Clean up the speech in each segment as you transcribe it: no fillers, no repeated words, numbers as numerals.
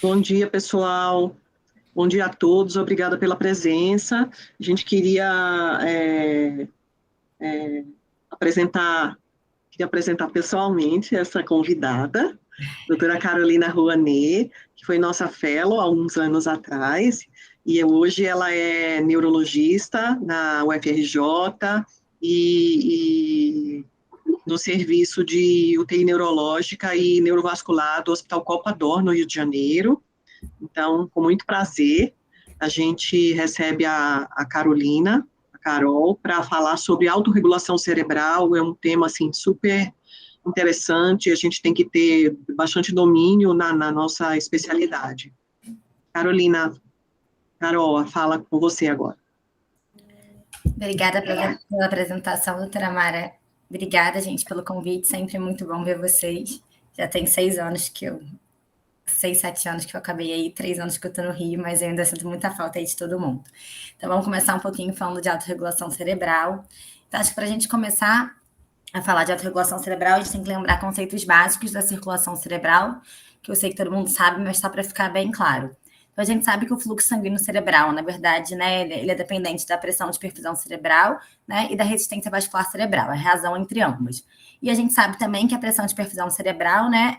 Bom dia, pessoal. Bom dia a todos. Obrigada pela presença. A gente apresentar, queria apresentar pessoalmente essa convidada, doutora Carolina Rouanet, que foi nossa fellow há uns anos atrás, e hoje ela é neurologista na UFRJ e no serviço de UTI neurológica e neurovascular do Hospital Copa d'Or, no Rio de Janeiro. Então, com muito prazer, a gente recebe a Carolina, a Carol, para falar sobre autorregulação cerebral. É um tema, assim, super interessante, a gente tem que ter bastante domínio na nossa especialidade. Carolina, Carol, fala com você agora. Obrigada pela apresentação, doutora Mara. Obrigada, gente, pelo convite. Sempre é muito bom ver vocês. Já tem 6 anos que eu 6, 7 anos que eu acabei aí, 3 anos que eu estou no Rio, mas eu ainda sinto muita falta aí de todo mundo. Então, vamos começar um pouquinho falando de autorregulação cerebral. Então, acho que para a gente começar a falar de autorregulação cerebral, a gente tem que lembrar conceitos básicos da circulação cerebral, que eu sei que todo mundo sabe, mas só para ficar bem claro. Então, a gente sabe que o fluxo sanguíneo cerebral, na verdade, né, ele é dependente da pressão de perfusão cerebral, né, e da resistência vascular cerebral, a razão entre ambas. E a gente sabe também que a pressão de perfusão cerebral, né,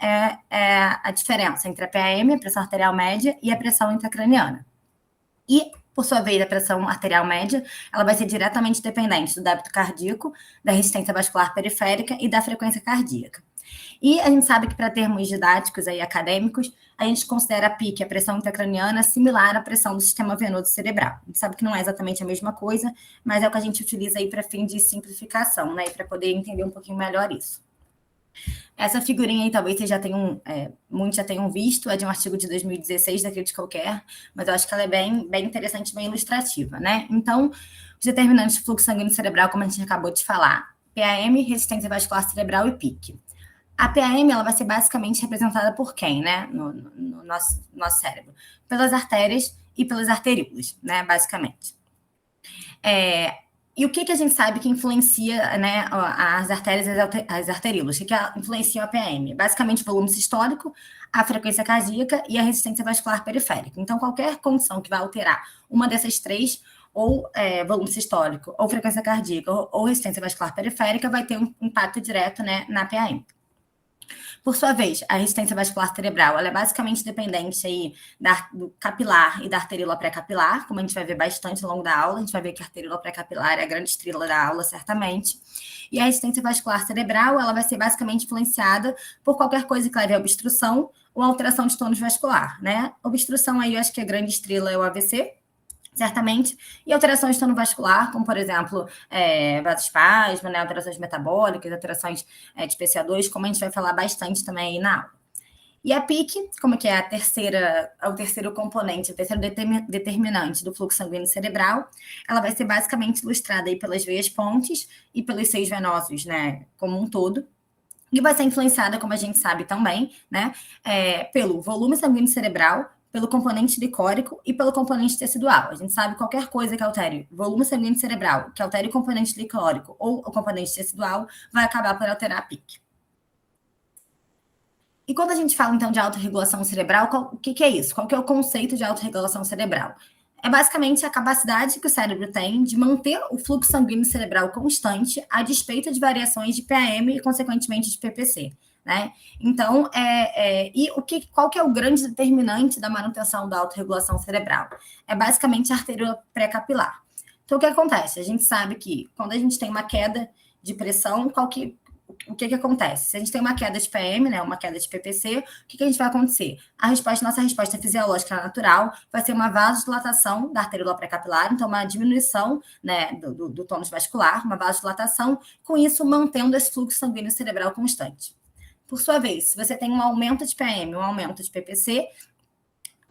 é a diferença entre a PAM, a pressão arterial média, e a pressão intracraniana. E, por sua vez, a pressão arterial média, ela vai ser diretamente dependente do débito cardíaco, da resistência vascular periférica e da frequência cardíaca. E a gente sabe que, para termos didáticos aí, acadêmicos, a gente considera a PIC, a pressão intracraniana, similar à pressão do sistema venoso cerebral. A gente sabe que não é exatamente a mesma coisa, mas é o que a gente utiliza aí para fim de simplificação, né? E para poder entender um pouquinho melhor isso. Essa figurinha aí talvez vocês já tenham, muitos já tenham visto, é de um artigo de 2016 da Critical Care, mas eu acho que ela é bem interessante, bem ilustrativa, né? Então, os determinantes de fluxo sanguíneo cerebral, como a gente acabou de falar, PAM, resistência vascular cerebral e PIC. A PAM, ela vai ser basicamente representada por quem, né, no nosso cérebro? Pelas artérias e pelas arteríolas, né, basicamente. E o que a gente sabe que influencia, né, as artérias e as arteríolas? O que influencia a PAM? Basicamente, o volume sistólico, a frequência cardíaca e a resistência vascular periférica. Então, qualquer condição que vai alterar uma dessas três, ou volume sistólico, ou frequência cardíaca, ou resistência vascular periférica, vai ter um impacto direto, né, na PAM. Por sua vez, a resistência vascular cerebral, ela é basicamente dependente aí do capilar e da arteríola pré-capilar, como a gente vai ver bastante ao longo da aula. A gente vai ver que a arteríola pré-capilar é a grande estrela da aula, certamente. E a resistência vascular cerebral, ela vai ser basicamente influenciada por qualquer coisa que leve à obstrução ou alteração de tônus vascular, né? Obstrução aí, eu acho que a grande estrela é o AVC, certamente, e alterações de tônus vascular, como, por exemplo, vasospasmo, né, alterações metabólicas, alterações de PCA2, como a gente vai falar bastante também aí na aula. E a PIC, como que é o terceiro componente, o terceiro determinante do fluxo sanguíneo cerebral, ela vai ser basicamente ilustrada aí pelas veias pontes e pelos seios venosos, né, como um todo, e vai ser influenciada, como a gente sabe também, né, pelo volume sanguíneo cerebral, pelo componente licórico e pelo componente tecidual. A gente sabe que qualquer coisa que altere o volume sanguíneo cerebral, que altere o componente licórico ou o componente tecidual, vai acabar por alterar a PIC. E quando a gente fala, então, de autorregulação cerebral, o que é isso? Qual que é o conceito de autorregulação cerebral? É basicamente a capacidade que o cérebro tem de manter o fluxo sanguíneo cerebral constante a despeito de variações de PAM e, consequentemente, de PPC. Né? Então, qual que é o grande determinante da manutenção da autorregulação cerebral? É basicamente a arteríola pré-capilar. Então, o que acontece? A gente sabe que quando a gente tem uma queda de pressão, o que acontece? Se a gente tem uma queda de PM, né, uma queda de PPC, o que a gente vai acontecer? Nossa resposta fisiológica natural vai ser uma vasodilatação da arteríola pré-capilar, então uma diminuição, né, do tônus vascular, uma vasodilatação, com isso mantendo esse fluxo sanguíneo cerebral constante. Por sua vez, se você tem um aumento de PM, um aumento de PPC,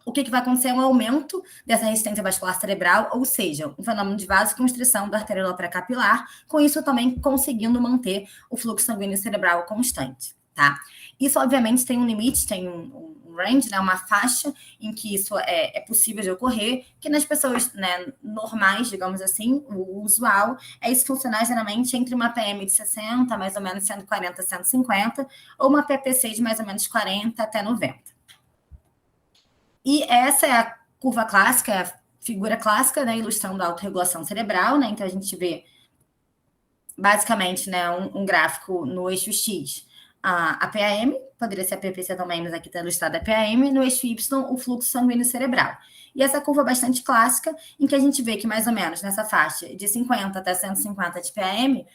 o que vai acontecer é um aumento dessa resistência vascular cerebral, ou seja, um fenômeno de vasoconstrição da arteríola pré-capilar, com isso também conseguindo manter o fluxo sanguíneo cerebral constante, tá? Isso, obviamente, tem um limite, tem um range, né, uma faixa em que isso é possível de ocorrer, que nas pessoas, né, normais, digamos assim, o usual é isso funcionar geralmente entre uma PM de 60, mais ou menos 140, 150, ou uma PPC de mais ou menos 40 até 90. E essa é a curva clássica, é a figura clássica, né, ilustrando a autorregulação cerebral, né? Então, a gente vê, basicamente, né, um gráfico no eixo X, a PAM, poderia ser a PPC também, mas aqui está ilustrada a PAM, no eixo Y, o fluxo sanguíneo cerebral. E essa curva é bastante clássica, em que a gente vê que, mais ou menos, nessa faixa de 50 até 150 de PAM,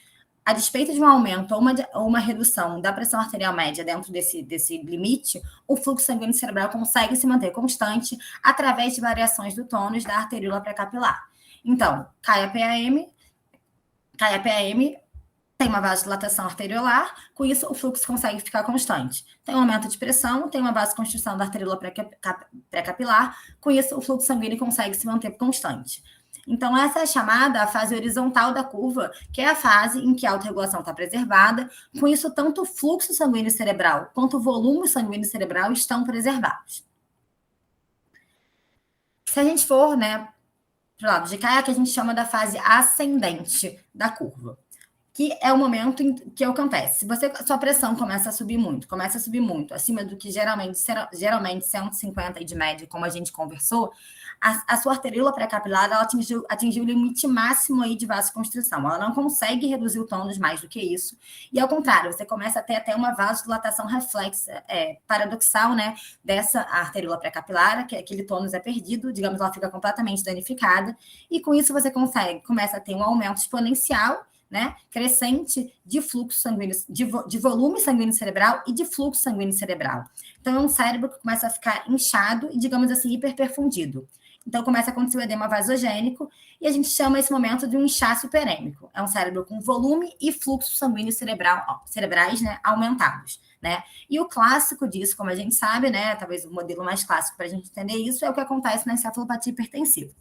a despeito de um aumento ou uma redução da pressão arterial média dentro desse limite, o fluxo sanguíneo cerebral consegue se manter constante através de variações do tônus da arteríola pré-capilar. Então, cai a PAM, tem uma vasodilatação arteriolar, com isso o fluxo consegue ficar constante. Tem um aumento de pressão, tem uma vasoconstrição da arteríola pré-capilar, com isso o fluxo sanguíneo consegue se manter constante. Então, essa é chamada a fase horizontal da curva, que é a fase em que a autorregulação está preservada. Com isso, tanto o fluxo sanguíneo cerebral quanto o volume sanguíneo cerebral estão preservados. Se a gente for, né, para o lado de cá, é a que a gente chama da fase ascendente da curva, que é o momento em que acontece. Se sua pressão começa a subir muito, acima do que geralmente 150 de média, como a gente conversou, a sua arteríola pré-capilar ela atingiu o limite máximo aí de vasoconstrição. Ela não consegue reduzir o tônus mais do que isso. E ao contrário, você começa a ter até uma vasodilatação reflexa, paradoxal, né, dessa arteríola pré-capilar, que aquele tônus é perdido, digamos, ela fica completamente danificada. E com isso você começa a ter um aumento exponencial, né, crescente de fluxo sanguíneo, de volume sanguíneo cerebral e de fluxo sanguíneo cerebral. Então, é um cérebro que começa a ficar inchado e, digamos assim, hiperperfundido. Então, começa a acontecer o edema vasogênico e a gente chama esse momento de um inchaço hiperêmico. É um cérebro com volume e fluxo sanguíneo cerebrais, né, aumentados, né? E o clássico disso, como a gente sabe, né, talvez o modelo mais clássico para a gente entender isso, é o que acontece na encefalopatia hipertensiva.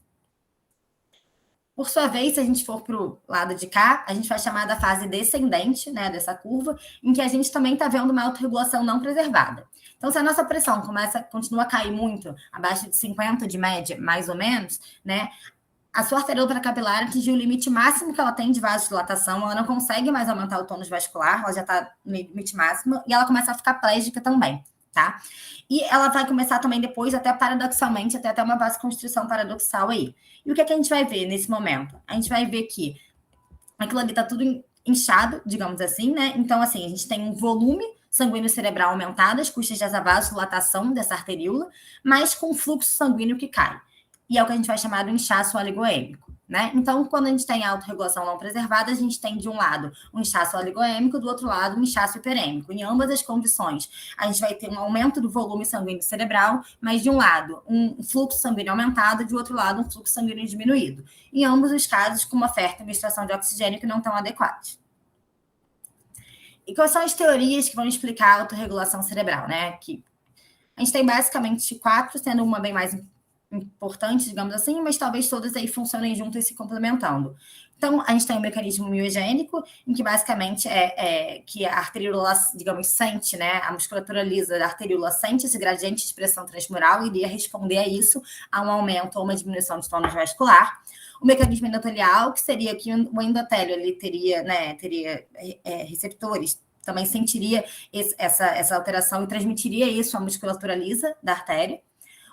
Por sua vez, se a gente for para o lado de cá, a gente vai chamar da fase descendente, né, dessa curva, em que a gente também está vendo uma autorregulação não preservada. Então, se a nossa pressão continua a cair muito, abaixo de 50 de média, mais ou menos, né, a sua arteríola pré-capilar atingiu o limite máximo que ela tem de vasodilatação, ela não consegue mais aumentar o tônus vascular, ela já está no limite máximo, e ela começa a ficar plégica também, tá? E ela vai começar também depois, até paradoxalmente, até uma vasoconstrição paradoxal aí. E o que a gente vai ver nesse momento? A gente vai ver que aquilo ali está tudo inchado, digamos assim, né? Então, assim, a gente tem um volume sanguíneo cerebral aumentado, às custas dessa vasodilatação dessa arteríola, mas com fluxo sanguíneo que cai. E é o que a gente vai chamar de inchaço oligoêmico, né? Então, quando a gente tem autorregulação não preservada, a gente tem, de um lado, um inchaço oligoêmico, do outro lado, um inchaço hiperêmico. Em ambas as condições, a gente vai ter um aumento do volume sanguíneo cerebral, mas, de um lado, um fluxo sanguíneo aumentado, de outro lado, um fluxo sanguíneo diminuído. Em ambos os casos, com uma oferta e administração de oxigênio que não estão adequadas. E quais são as teorias que vão explicar a autorregulação cerebral, né? Que a gente tem basicamente 4, sendo uma bem mais importante, digamos assim, mas talvez todas aí funcionem juntas e se complementando. Então, a gente tem um mecanismo miogênico, em que basicamente que a arteríola, digamos, sente, né, a musculatura lisa da arteríola sente esse gradiente de pressão transmural e iria responder a isso, a um aumento ou uma diminuição de tônus vascular. O mecanismo endotelial, que seria que o endotélio ele teria receptores, também sentiria essa alteração e transmitiria isso à musculatura lisa da artéria.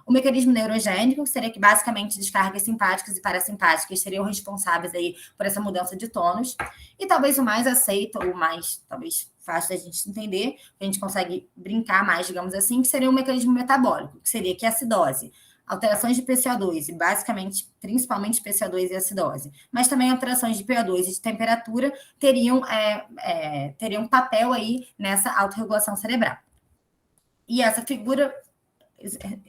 O mecanismo neurogênico, que seria que basicamente descargas simpáticas e parasimpáticas seriam responsáveis aí por essa mudança de tônus. E talvez o mais aceito, ou mais, talvez, fácil da gente entender, que a gente consegue brincar mais, digamos assim, que seria o mecanismo metabólico, que seria que a acidose, alterações de PCO2, e basicamente, principalmente PCO2 e acidose, mas também alterações de PO2 e de temperatura teriam papel aí nessa autorregulação cerebral. E essa figura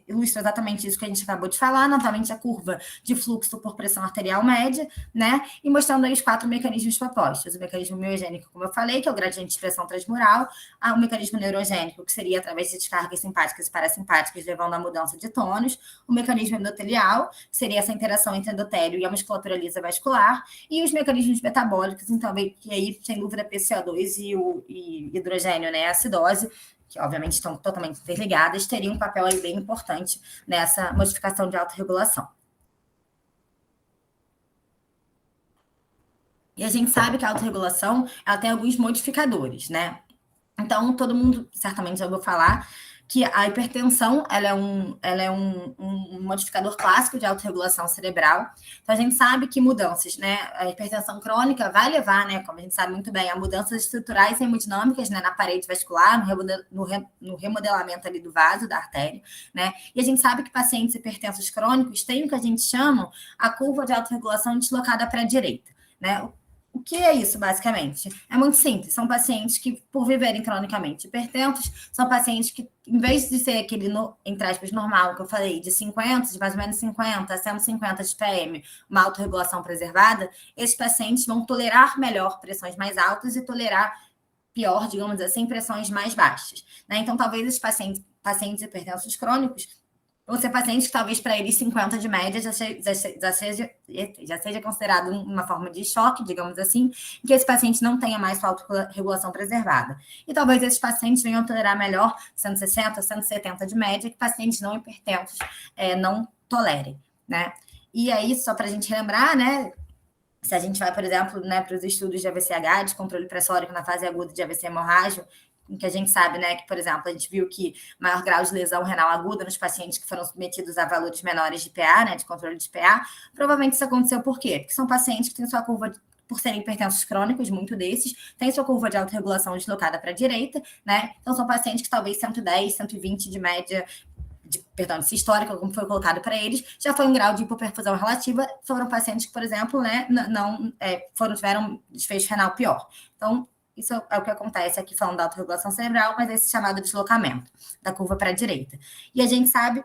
ilustra exatamente isso que a gente acabou de falar, novamente a curva de fluxo por pressão arterial média, né? E mostrando aí os 4 mecanismos propostos. O mecanismo miogênico, como eu falei, que é o gradiente de pressão transmural, o mecanismo neurogênico, que seria através de descargas simpáticas e parasimpáticas, levando à mudança de tônus, o mecanismo endotelial, que seria essa interação entre endotélio e a musculatura lisa vascular, e os mecanismos metabólicos, então, que aí, sem dúvida, PCO2 e hidrogênio, né? A acidose, que obviamente estão totalmente interligadas, teriam um papel aí bem importante nessa modificação de autorregulação. E a gente sabe que a autorregulação ela tem alguns modificadores, né? Então, todo mundo certamente já ouviu falar que a hipertensão ela é um modificador clássico de autorregulação cerebral. Então, a gente sabe que mudanças, né? A hipertensão crônica vai levar, né, como a gente sabe muito bem, a mudanças estruturais e hemodinâmicas, né, na parede vascular, no remodelamento ali do vaso, da artéria, né? E a gente sabe que pacientes hipertensos crônicos têm o que a gente chama a curva de autorregulação deslocada para a direita, né? O que é isso, basicamente? É muito simples. São pacientes que, por viverem cronicamente hipertensos, são pacientes que, em vez de ser aquele, entre aspas, normal, que eu falei, de mais ou menos 50 a 150 de PM, uma autorregulação preservada, esses pacientes vão tolerar melhor pressões mais altas e tolerar pior, digamos assim, pressões mais baixas, né? Então, talvez os pacientes hipertensos crônicos vão ser pacientes que talvez para eles 50 de média já seja considerado uma forma de choque, digamos assim, que esse paciente não tenha mais sua autorregulação preservada. E talvez esses pacientes venham a tolerar melhor 160, 170 de média, que pacientes não hipertensos não tolerem, né? E aí, só para a gente lembrar, né? Se a gente vai, por exemplo, né, para os estudos de AVCH, de controle pressórico na fase aguda de AVC hemorrágico, em que a gente sabe, né, que, por exemplo, a gente viu que maior grau de lesão renal aguda nos pacientes que foram submetidos a valores menores de PA, né, de controle de PA, provavelmente isso aconteceu por quê? Porque são pacientes que têm sua curva por serem hipertensos crônicos, muito desses, tem sua curva de autorregulação deslocada para a direita, né? Então, são pacientes que talvez 110, 120 de média de sistórica, como foi colocado para eles, já foi um grau de hipoperfusão relativa, foram pacientes que, por exemplo, né, tiveram desfecho renal pior. Então, isso é o que acontece aqui falando da autorregulação cerebral, mas esse chamado deslocamento da curva para a direita. E a gente sabe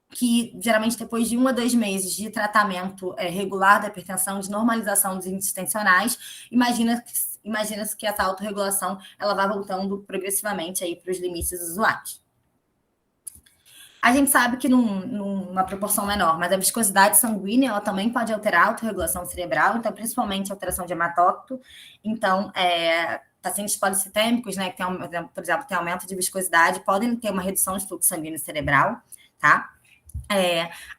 que, geralmente, depois de 1 a 2 meses de tratamento regular da hipertensão, de normalização dos índices tensionais, imagina-se que essa autorregulação ela vai voltando progressivamente aí para os limites usuais. A gente sabe que numa proporção menor, mas a viscosidade sanguínea ela também pode alterar a autorregulação cerebral, então principalmente alteração de hematócrito. Então, pacientes policitêmicos, né, que tem, por exemplo, tem aumento de viscosidade, podem ter uma redução de fluxo sanguíneo cerebral, tá?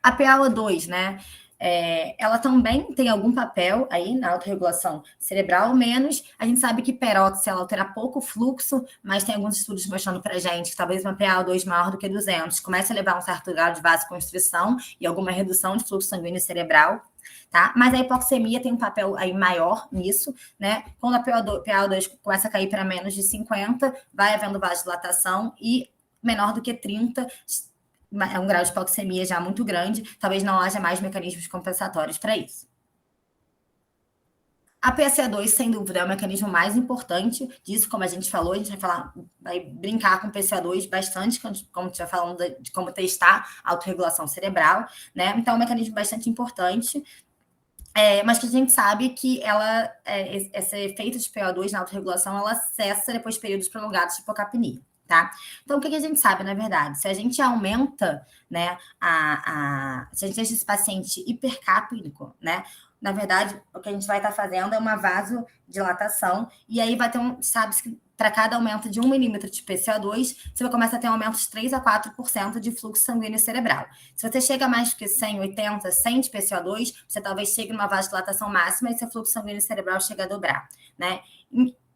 A PaO2, né? Ela também tem algum papel aí na autorregulação cerebral, menos a gente sabe que peróxido ela altera pouco o fluxo, mas tem alguns estudos mostrando para a gente que talvez uma PaO2 maior do que 200 comece a levar um certo grau de vasoconstrição e alguma redução de fluxo sanguíneo cerebral, tá? Mas a hipoxemia tem um papel aí maior nisso, né? Quando a PaO2 começa a cair para menos de 50, vai havendo vasodilatação e menor do que 30, é um grau de hipoxemia já muito grande, talvez não haja mais mecanismos compensatórios para isso. A PCA2, sem dúvida, é o mecanismo mais importante disso, como a gente falou, a gente vai brincar com o PCA2 bastante, como a gente vai falando de como testar a autorregulação cerebral, né? Então, é um mecanismo bastante importante, mas que a gente sabe que esse efeito de PO2 na autorregulação, ela cessa depois de períodos prolongados de hipocapnia. Tá? Então, o que a gente sabe, na verdade? Se a gente aumenta, né, se a gente deixa esse paciente hipercapníco, né, na verdade, o que a gente vai estar fazendo é uma vasodilatação, e aí vai ter sabe-se que para cada aumento de 1 milímetro de PCO2, você começa a ter um aumento de 3 a 4% de fluxo sanguíneo cerebral. Se você chega a mais do que 100, 80, 100 de PCO2, você talvez chegue numa vasodilatação máxima e seu fluxo sanguíneo cerebral chega a dobrar, né?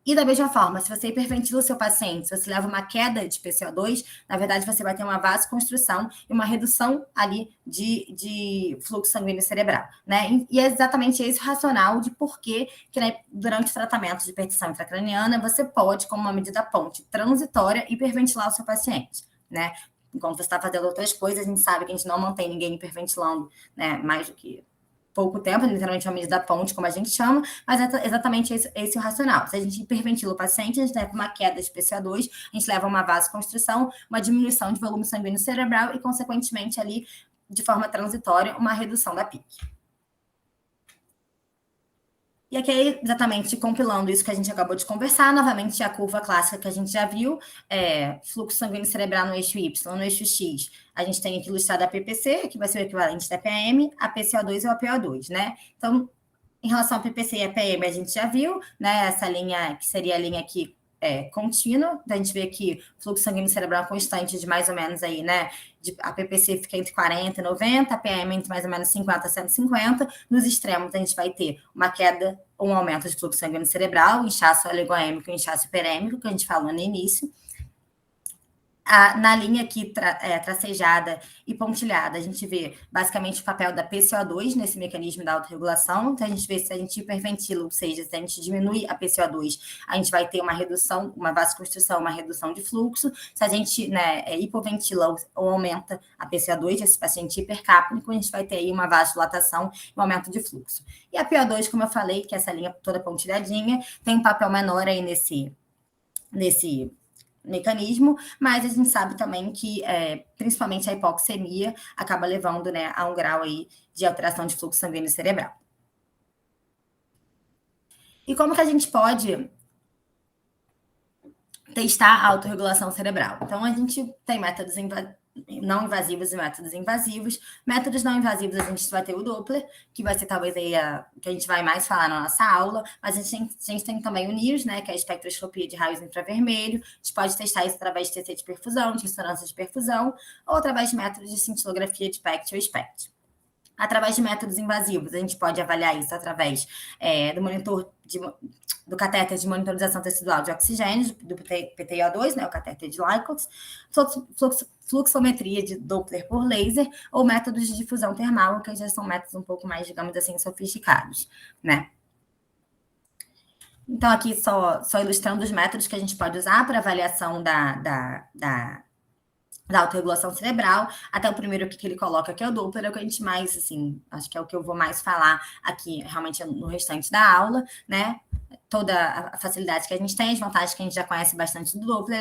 E da mesma forma, se você hiperventila o seu paciente, se você leva uma queda de PCO2, na verdade você vai ter uma vasoconstrição e uma redução ali de fluxo sanguíneo cerebral, né? E é exatamente esse o racional de por que, né, durante o tratamento de hipertensão intracraniana, você pode, como uma medida ponte transitória, hiperventilar o seu paciente, né? Enquanto você está fazendo outras coisas, a gente sabe que a gente não mantém ninguém hiperventilando, né, mais do que pouco tempo, literalmente uma medida ponte, como a gente chama, mas é exatamente esse o racional. Se a gente hiperventila o paciente, a gente leva uma queda de PCO2, a gente leva uma vasoconstrição, uma diminuição de volume sanguíneo cerebral e, consequentemente, ali, de forma transitória, uma redução da PIC. E aqui, exatamente, compilando isso que a gente acabou de conversar, novamente a curva clássica que a gente já viu, fluxo sanguíneo cerebral no eixo Y, no eixo X, a gente tem aqui ilustrado a PPC, que vai ser o equivalente da PM, a PCO2 e a PO2, né? Então, em relação a PPC e a PM, a gente já viu, né? Essa linha, que seria a linha aqui, contínua, a gente vê que o fluxo sanguíneo cerebral constante de mais ou menos aí, né, a PPC fica entre 40 e 90, a PM entre mais ou menos 50 a 150, nos extremos a gente vai ter uma queda ou um aumento de fluxo sanguíneo cerebral, inchaço oligoêmico e inchaço hiperêmico, que a gente falou no início. Na linha aqui tracejada e pontilhada, a gente vê basicamente o papel da PCO2 nesse mecanismo da autorregulação. Então, a gente vê se a gente hiperventila, ou seja, se a gente diminui a PCO2, a gente vai ter uma redução, uma vasoconstrição, uma redução de fluxo. Se a gente hipoventila ou aumenta a PCO2, esse paciente hipercápnico, a gente vai ter aí uma vasodilatação e um aumento de fluxo. E a PO2, como eu falei, que é essa linha toda pontilhadinha, tem um papel menor aí nesse mecanismo, mas a gente sabe também que, principalmente a hipoxemia, acaba levando, né, a um grau aí de alteração de fluxo sanguíneo cerebral. E como que a gente pode testar a autorregulação cerebral? Então, a gente tem métodos não invasivos e métodos invasivos. Métodos não invasivos, a gente vai ter o Doppler, que vai ser talvez aí que a gente vai mais falar na nossa aula, mas a gente tem também o NIRS, né, que é a espectroscopia de raios infravermelho. A gente pode testar isso através de TC de perfusão, de ressonância de perfusão, ou através de métodos de cintilografia de PECT ou SPECT. Através de métodos invasivos, a gente pode avaliar isso através do monitor do catéter de monitorização tecidual de oxigênio, do PTO2, né, o catéter de Lycox, fluxometria de Doppler por laser, ou métodos de difusão termal, que já são métodos um pouco mais, digamos assim, sofisticados, né? Então, aqui só ilustrando os métodos que a gente pode usar para avaliação da autorregulação cerebral. Até o primeiro que ele coloca, que é o Doppler, é o que a gente mais, assim, acho que é o que eu vou mais falar aqui, realmente, no restante da aula, né? Toda a facilidade que a gente tem, as vantagens que a gente já conhece bastante do Doppler,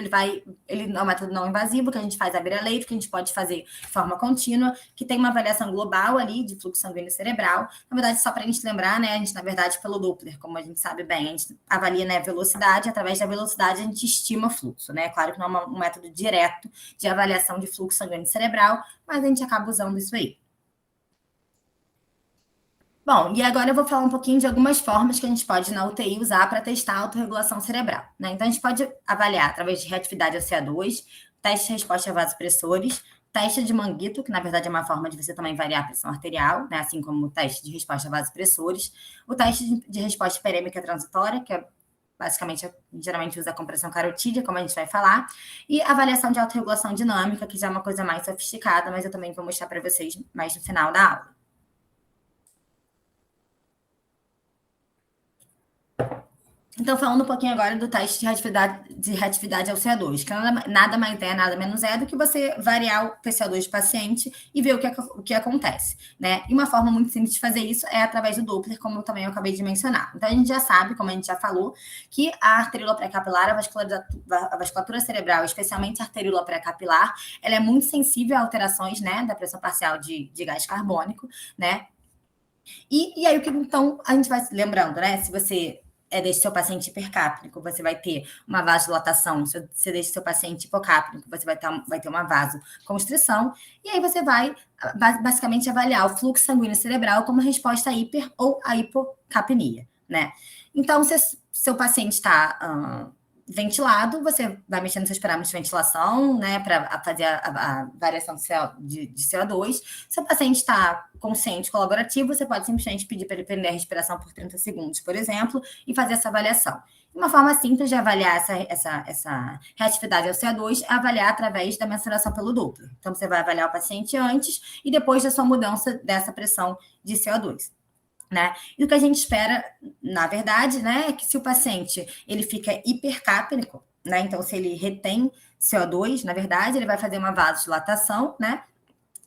ele é um método não invasivo, que a gente faz à beira-leito, que a gente pode fazer de forma contínua, que tem uma avaliação global ali de fluxo sanguíneo cerebral. Na verdade, só para a gente lembrar, né, a gente, na verdade, pelo Doppler, como a gente sabe bem, a gente avalia, né, velocidade, através da velocidade a gente estima fluxo, né? Claro que não é um método direto de avaliação de fluxo sanguíneo cerebral, mas a gente acaba usando isso aí. Bom, e agora eu vou falar um pouquinho de algumas formas que a gente pode, na UTI, usar para testar a autorregulação cerebral, né? Então, a gente pode avaliar através de reatividade ao CO2, teste de resposta a vasopressores, teste de Manguito, que na verdade é uma forma de você também variar a pressão arterial, né? Assim como o teste de resposta a vasopressores, o teste de resposta hiperêmica transitória, que é basicamente, geralmente usa a compressão carotídea, como a gente vai falar, e avaliação de autorregulação dinâmica, que já é uma coisa mais sofisticada, mas eu também vou mostrar para vocês mais no final da aula. Então, falando um pouquinho agora do teste de reatividade ao CO2, que nada mais nada menos é do que você variar o PCO2 do paciente e ver o que acontece, né? E uma forma muito simples de fazer isso é através do Doppler, como também eu acabei de mencionar. Então, a gente já sabe, como a gente já falou, que a arteríola pré-capilar, a vasculatura cerebral, especialmente a arteríola pré-capilar, ela é muito sensível a alterações, né, da pressão parcial de gás carbônico, né? E aí, então, a gente vai lembrando, né? Se você deixa seu paciente hipercápnico, você vai ter uma vasodilatação. Se você deixa seu paciente hipocápnico, você vai ter uma vasoconstrição. E aí você vai, basicamente, avaliar o fluxo sanguíneo cerebral como resposta à hiper ou à hipocapnia, né? Então, se seu paciente está ventilado, você vai mexendo nos seus parâmetros de ventilação, né, para fazer a variação de CO2. Se o paciente está consciente, colaborativo, você pode simplesmente pedir para ele prender a respiração por 30 segundos, por exemplo, e fazer essa avaliação. Uma forma simples de avaliar essa reatividade ao CO2 é avaliar através da mensuração pelo Doppler. Então, você vai avaliar o paciente antes e depois da sua mudança dessa pressão de CO2. Né? E o que a gente espera, na verdade, né, é que se o paciente ele fica hipercápnico, né, então se ele retém CO2, na verdade, ele vai fazer uma vasodilatação, né,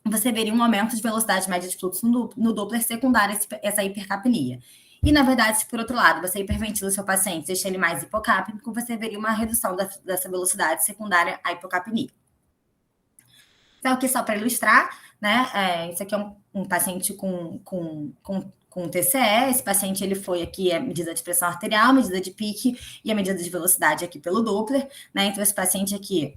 você veria um aumento de velocidade média de fluxo no Doppler secundário essa hipercapnia. E, na verdade, se por outro lado você hiperventila o seu paciente, deixa ele mais hipocápnico, você veria uma redução dessa velocidade secundária à hipocapnia. Então, aqui só para ilustrar, né, isso aqui é um paciente com TCE, esse paciente ele foi aqui a medida de pressão arterial, medida de pique e a medida de velocidade aqui pelo Doppler, né? Então, esse paciente aqui,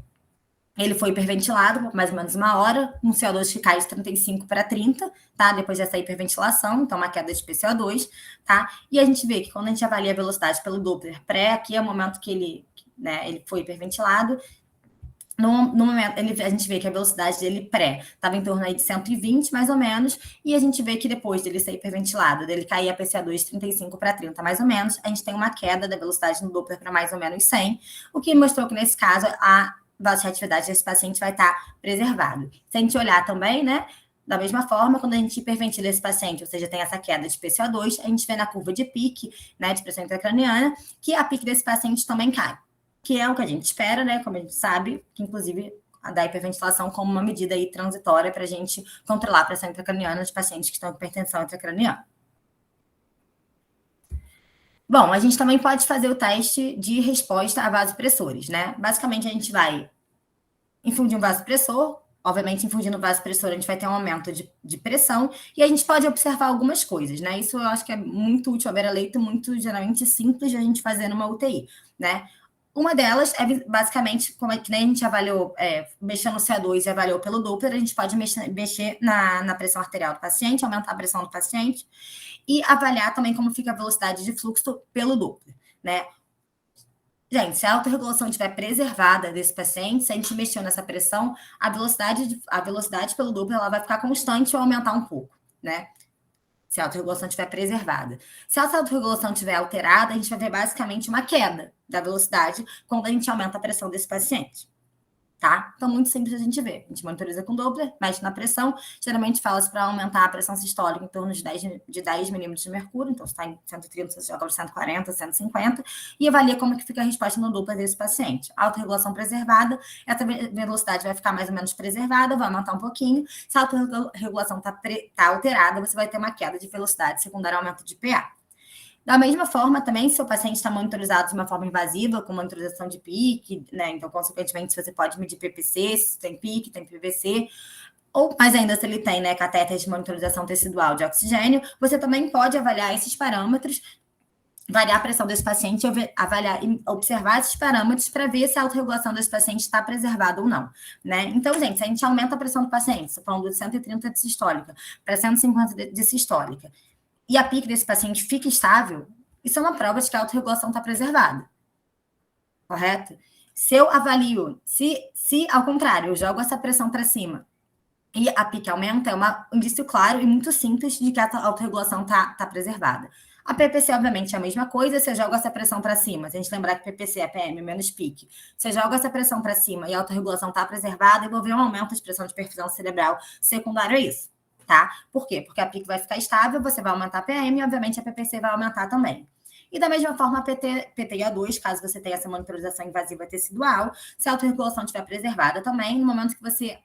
ele foi hiperventilado por mais ou menos uma hora, um CO2 que cai de 35 para 30, tá? Depois dessa hiperventilação, então uma queda de PCO2, tá? E a gente vê que quando a gente avalia a velocidade pelo Doppler pré, aqui é o momento que ele foi hiperventilado. No momento, a gente vê que a velocidade dele pré estava em torno aí de 120, mais ou menos, e a gente vê que depois dele ser hiperventilado, dele cair a PCO2 de 35 para 30, mais ou menos, a gente tem uma queda da velocidade no Doppler para mais ou menos 100, o que mostrou que, nesse caso, vaso de atividade desse paciente vai estar preservado. Se a gente olhar também, né, da mesma forma, quando a gente hiperventila esse paciente, ou seja, tem essa queda de PCO2, a gente vê na curva de pique, né, de pressão intracraniana, que a pique desse paciente também cai, que é o que a gente espera, né, como a gente sabe, que inclusive da hiperventilação como uma medida aí transitória para a gente controlar a pressão intracraniana de pacientes que estão com hipertensão intracraniana. Bom, a gente também pode fazer o teste de resposta a vasopressores, né? Basicamente, a gente vai infundir um vasopressor, obviamente, infundindo o vasopressor, a gente vai ter um aumento de pressão, e a gente pode observar algumas coisas, né? Isso eu acho que é muito útil, a beira-leito, muito, geralmente, simples de a gente fazer numa UTI, né? Uma delas é basicamente, como é que nem a gente avaliou, mexendo no CO2 e avaliou pelo Doppler, a gente pode mexer na pressão arterial do paciente, aumentar a pressão do paciente e avaliar também como fica a velocidade de fluxo pelo Doppler, né? Gente, se a autorregulação estiver preservada desse paciente, se a gente mexer nessa pressão, a velocidade pelo Doppler ela vai ficar constante ou aumentar um pouco, né? Se a autorregulação estiver preservada. Se essa autorregulação estiver alterada, a gente vai ver basicamente uma queda da velocidade quando a gente aumenta a pressão desse paciente. Tá? Então, muito simples a gente ver. A gente monitoriza com Doppler, mexe na pressão. Geralmente fala-se para aumentar a pressão sistólica em torno de 10 milímetros de mercúrio. Então, se está em 130, você joga para 140, 150. E avalia como que fica a resposta no Doppler desse paciente. A autorregulação preservada, essa velocidade vai ficar mais ou menos preservada, vai aumentar um pouquinho. Se a autorregulação está alterada, você vai ter uma queda de velocidade secundária ao aumento de PA. Da mesma forma, também, se o paciente está monitorizado de uma forma invasiva, com monitorização de pique, né? Então, consequentemente, você pode medir PPC, se tem pique, tem PVC, ou mais ainda, se ele tem, né, catéter de monitorização tecidual de oxigênio, você também pode avaliar esses parâmetros, variar a pressão desse paciente, avaliar e observar esses parâmetros para ver se a autorregulação desse paciente está preservada ou não, né? Então, gente, se a gente aumenta a pressão do paciente, estou falando de 130 de sistólica para 150 de sistólica, e a pique desse paciente fica estável, isso é uma prova de que a autorregulação está preservada. Correto? Se eu avalio, se ao contrário, eu jogo essa pressão para cima e a pique aumenta, é um indício claro e muito simples de que a autorregulação está preservada. A PPC, obviamente, é a mesma coisa, você joga essa pressão para cima. Se a gente lembrar que PPC é PM menos pique, você joga essa pressão para cima e a autorregulação está preservada, eu vou ver um aumento de pressão de perfusão cerebral secundário a isso. Tá? Por quê? Porque a pique vai ficar estável, você vai aumentar a PM e, obviamente, a PPC vai aumentar também. E da mesma forma, a PTIA2, caso você tenha essa monitorização invasiva tecidual, se a autorregulação estiver preservada também, no momento que você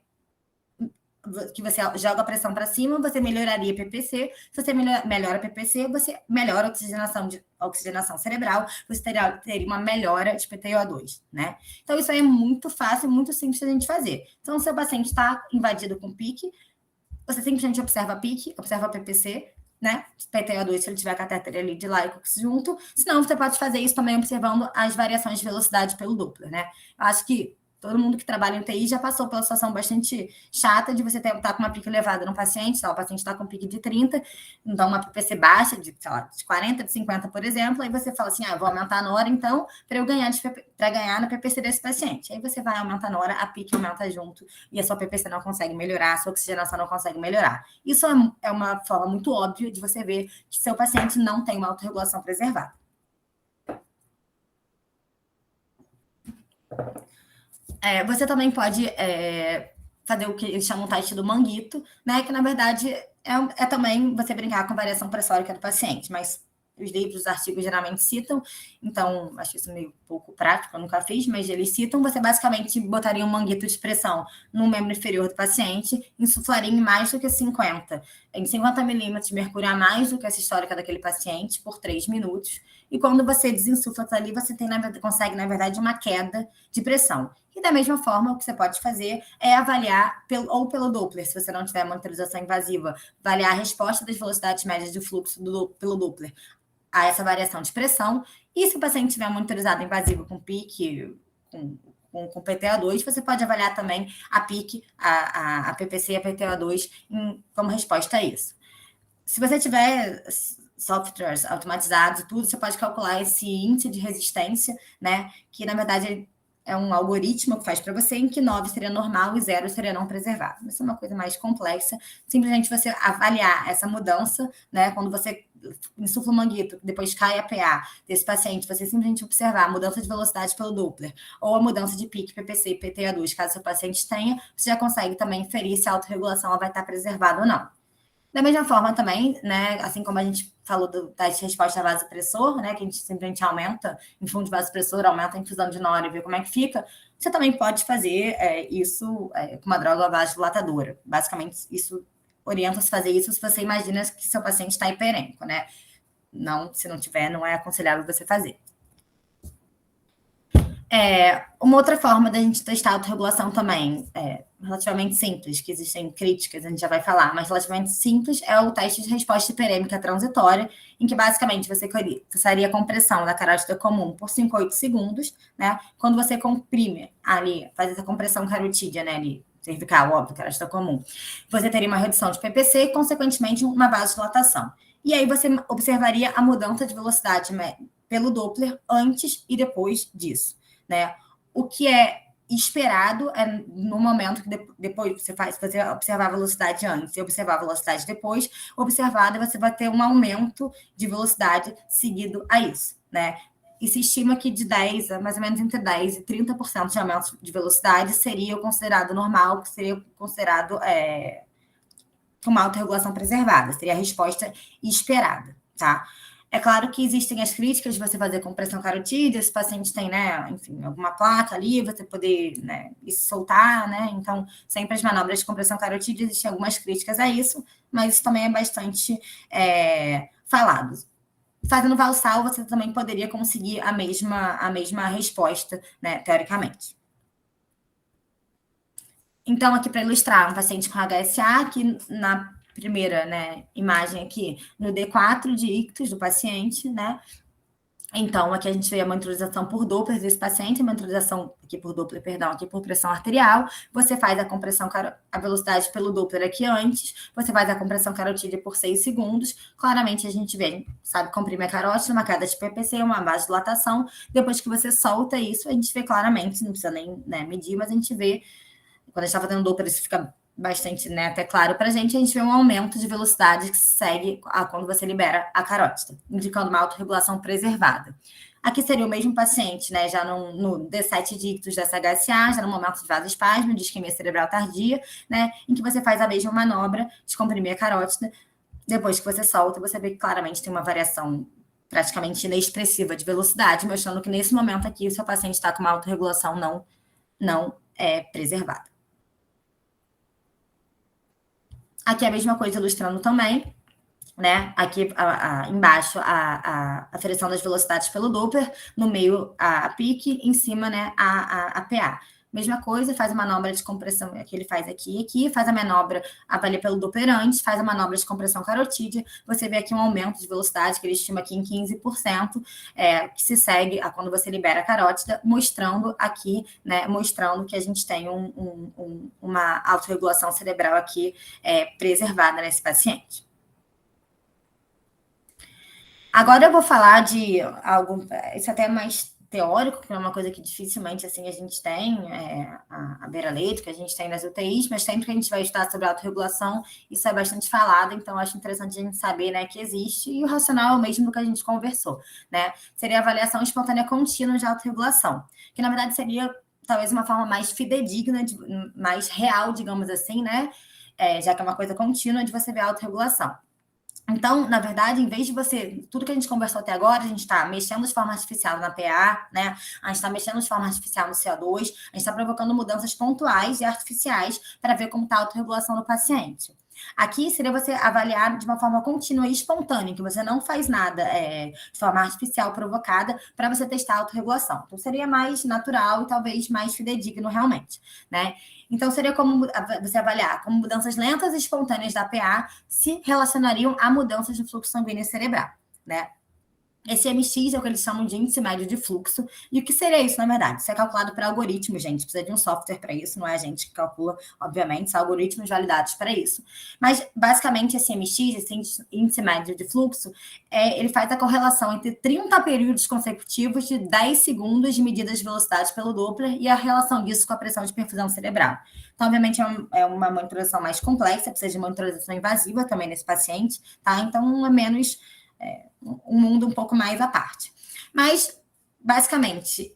joga a pressão para cima, você melhoraria a PPC. Se você melhora a PPC, você melhora a oxigenação cerebral, você teria uma melhora de PTO2, né? Então, isso aí é muito fácil e muito simples de a gente fazer. Então, se o paciente está invadido com pique, você simplesmente observa a pique, observa a PPC, né? PTO2, se ele tiver catéter ali de Lycox junto. Senão, você pode fazer isso também observando as variações de velocidade pelo Doppler, né? Eu acho que todo mundo que trabalha em UTI já passou pela situação bastante chata de você estar com uma pique elevada no paciente, o paciente está com pique de 30, então uma PPC baixa de, sei lá, de 40, de 50, por exemplo, aí você fala assim, eu vou aumentar na hora, então, para eu ganhar na PPC desse paciente. Aí você vai aumentar na hora, a pique aumenta junto, e a sua PPC não consegue melhorar, a sua oxigenação não consegue melhorar. Isso é uma forma muito óbvia de você ver que seu paciente não tem uma autorregulação preservada. Você também pode fazer o que eles chamam de teste do manguito, né? Que, na verdade, é também você brincar com a variação pressórica do paciente, mas os livros, os artigos geralmente citam, então acho isso meio pouco prático, eu nunca fiz, mas eles citam, você basicamente botaria um manguito de pressão no membro inferior do paciente, insuflaria em mais do que 50 milímetros de mercúrio a mais do que essa histórica daquele paciente por 3 minutos, e quando você desinsufla ali, você consegue, na verdade, uma queda de pressão. E da mesma forma, o que você pode fazer é avaliar, pelo Doppler, se você não tiver monitorização invasiva, avaliar a resposta das velocidades médias de fluxo pelo Doppler a essa variação de pressão. E se o paciente tiver monitorizado invasivo com pique, com PTO2, você pode avaliar também a pique, a PPC e a PTO2 como resposta a isso. Se você tiver softwares automatizados e tudo, você pode calcular esse índice de resistência, né? Que, na verdade, é um algoritmo que faz para você, em que 9 seria normal e 0 seria não preservado. Isso é uma coisa mais complexa. Simplesmente você avaliar essa mudança, né? Quando você insuflo-manguito, depois cai a PA desse paciente, você simplesmente observar a mudança de velocidade pelo Doppler ou a mudança de PIC, PPC e PTA2, caso seu paciente tenha, você já consegue também inferir se a autorregulação ela vai estar preservada ou não. Da mesma forma também, né, assim como a gente falou do teste de resposta a vasopressor, né, que a gente simplesmente aumenta infundo de vasopressor, aumenta a infusão de nora e vê como é que fica, você também pode fazer isso com uma droga vasodilatadora. Basicamente, isso orienta-se a fazer isso se você imagina que seu paciente está hiperêmico, né? Não, se não tiver, não é aconselhável você fazer. Uma outra forma da gente testar a autorregulação também, relativamente simples, que existem críticas, a gente já vai falar, mas relativamente simples, é o teste de resposta hiperêmica transitória, em que basicamente você faria a compressão da carótida comum por 5 a 8 segundos, né? Quando você comprime ali, faz essa compressão carotídea, né, ali, cervical, óbvio, carótida comum, você teria uma redução de PPC e, consequentemente, uma vasodilatação. E aí você observaria a mudança de velocidade pelo Doppler antes e depois disso, né? O que é esperado é no momento que depois você observar a velocidade antes e observar a velocidade depois, observada você vai ter um aumento de velocidade seguido a isso, né? E se estima que de 10 a mais ou menos entre 10 e 30% de aumento de velocidade seria o considerado normal, que seria considerado uma autorregulação preservada, seria a resposta esperada, tá? É claro que existem as críticas de você fazer compressão carotídea, se o paciente tem, né, enfim, alguma placa ali, você poder, né, se soltar, né? Então, sempre as manobras de compressão carotídea, existem algumas críticas a isso, mas isso também é bastante falado. Fazendo valsal, você também poderia conseguir a mesma resposta, né, teoricamente. Então, aqui para ilustrar, um paciente com HSA, que na primeira, né, imagem aqui, no D4 de ictus do paciente, né? Então, aqui a gente vê a monitorização por Doppler desse paciente, a monitorização aqui por Doppler, perdão, aqui por pressão arterial. Você faz a compressão, a velocidade pelo Doppler aqui antes, você faz a compressão carotídea por 6 segundos. Claramente a gente vê, sabe, comprime a carótida, uma queda de PPC, uma vasodilatação. Depois que você solta isso, a gente vê claramente, não precisa nem, né, medir, mas a gente vê, quando a gente está fazendo Doppler, isso fica bastante, né, até claro para a gente vê um aumento de velocidade que segue quando você libera a carótida, indicando uma autorregulação preservada. Aqui seria o mesmo paciente, né, já no D7 de ictus dessa HSA, já no momento de vasoespasmo, de isquemia cerebral tardia, né, em que você faz a mesma manobra de comprimir a carótida. Depois que você solta, você vê que claramente tem uma variação praticamente inexpressiva de velocidade, mostrando que nesse momento aqui o seu paciente está com uma autorregulação não preservada. Aqui é a mesma coisa ilustrando também, né? Aqui embaixo a aferição das velocidades pelo Doppler, no meio a PIC, em cima, né, a PA. Mesma coisa, faz a manobra de compressão que ele faz aqui, faz a manobra, avalia pelo Doppler antes, faz a manobra de compressão carotídea, você vê aqui um aumento de velocidade, que ele estima aqui em 15%, que se segue a quando você libera a carótida, mostrando aqui, né, mostrando que a gente tem uma autorregulação cerebral aqui preservada nesse paciente. Agora eu vou falar de algo, isso até é mais teórico, que é uma coisa que dificilmente assim a gente tem, a beira-leito, que a gente tem nas UTIs, mas sempre que a gente vai estudar sobre autorregulação, isso é bastante falado, então acho interessante a gente saber, né, que existe, e o racional é o mesmo do que a gente conversou, né? Seria a avaliação espontânea contínua de autorregulação, que na verdade seria talvez uma forma mais fidedigna, mais real, digamos assim, né? Já que é uma coisa contínua de você ver a autorregulação. Então, na verdade, em vez de você... Tudo que a gente conversou até agora, a gente está mexendo de forma artificial na PA, né? A gente está mexendo de forma artificial no CO2, a gente está provocando mudanças pontuais e artificiais para ver como está a autorregulação do paciente. Aqui seria você avaliar de uma forma contínua e espontânea, que você não faz nada de forma artificial provocada para você testar a autorregulação. Então, seria mais natural e talvez mais fidedigno realmente, né? Então, seria como você avaliar como mudanças lentas e espontâneas da PA se relacionariam a mudanças no fluxo sanguíneo cerebral, né? Esse MX é o que eles chamam de índice médio de fluxo. E o que seria isso, na verdade? Isso é calculado por algoritmo, gente. Precisa de um software para isso, não é a gente que calcula, obviamente, são algoritmos validados para isso. Mas, basicamente, esse MX, esse índice médio de fluxo, ele faz a correlação entre 30 períodos consecutivos de 10 segundos de medidas de velocidade pelo Doppler e a relação disso com a pressão de perfusão cerebral. Então, obviamente, é uma monitorização mais complexa, precisa de monitorização invasiva também nesse paciente, tá? Então, é menos... um mundo um pouco mais à parte. Mas, basicamente,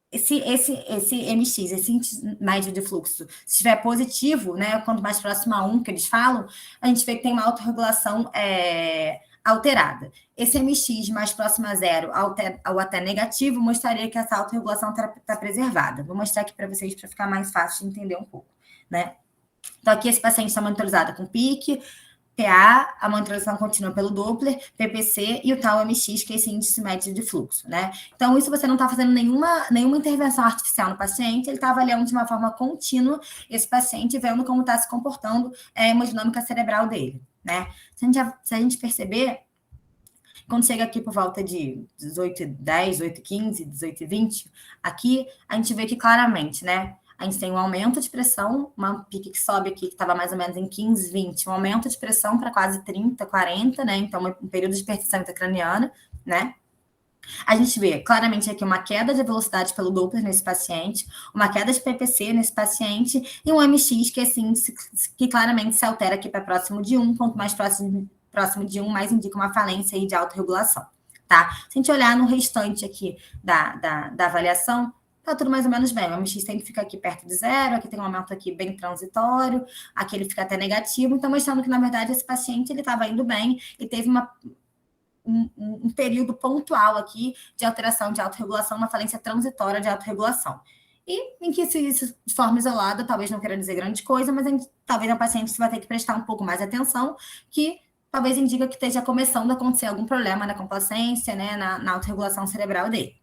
esse MX, esse índice médio de fluxo, se estiver positivo, né, quanto mais próximo a 1 que eles falam, a gente vê que tem uma autorregulação alterada. Esse MX mais próximo a 0 ou até negativo mostraria que essa autorregulação está preservada. Vou mostrar aqui para vocês para ficar mais fácil de entender um pouco, né? Então, aqui esse paciente está monitorizado com PIC, PA, a monitorização contínua pelo Doppler, PPC e o tal MX, que é esse índice médio de fluxo, né? Então, isso você não está fazendo nenhuma intervenção artificial no paciente, ele está avaliando de uma forma contínua esse paciente, vendo como está se comportando a hemodinâmica cerebral dele, né? Se a gente perceber, quando chega aqui por volta de 18h10, 18h15, 18h20, aqui a gente vê que claramente, né? A gente tem um aumento de pressão, uma pique que sobe aqui, que estava mais ou menos em 15, 20, um aumento de pressão para quase 30, 40, né? Então, um período de hipertensão intracraniana, né? A gente vê claramente aqui uma queda de velocidade pelo Doppler nesse paciente, uma queda de PPC nesse paciente e um MX, que é esse índice que claramente se altera aqui para próximo de 1, quanto mais próximo de 1, mais indica uma falência aí de autorregulação, tá? Se a gente olhar no restante aqui da avaliação, tá tudo mais ou menos bem. O MX sempre fica aqui perto de 0, aqui tem um aumento aqui bem transitório, aqui ele fica até negativo, então mostrando que, na verdade, esse paciente ele estava indo bem e teve um período pontual aqui de alteração de autorregulação, uma falência transitória de autorregulação. E em que isso de forma isolada, talvez não queira dizer grande coisa, mas talvez a paciente vai ter que prestar um pouco mais atenção, que talvez indica que esteja começando a acontecer algum problema na complacência, né, na autorregulação cerebral dele.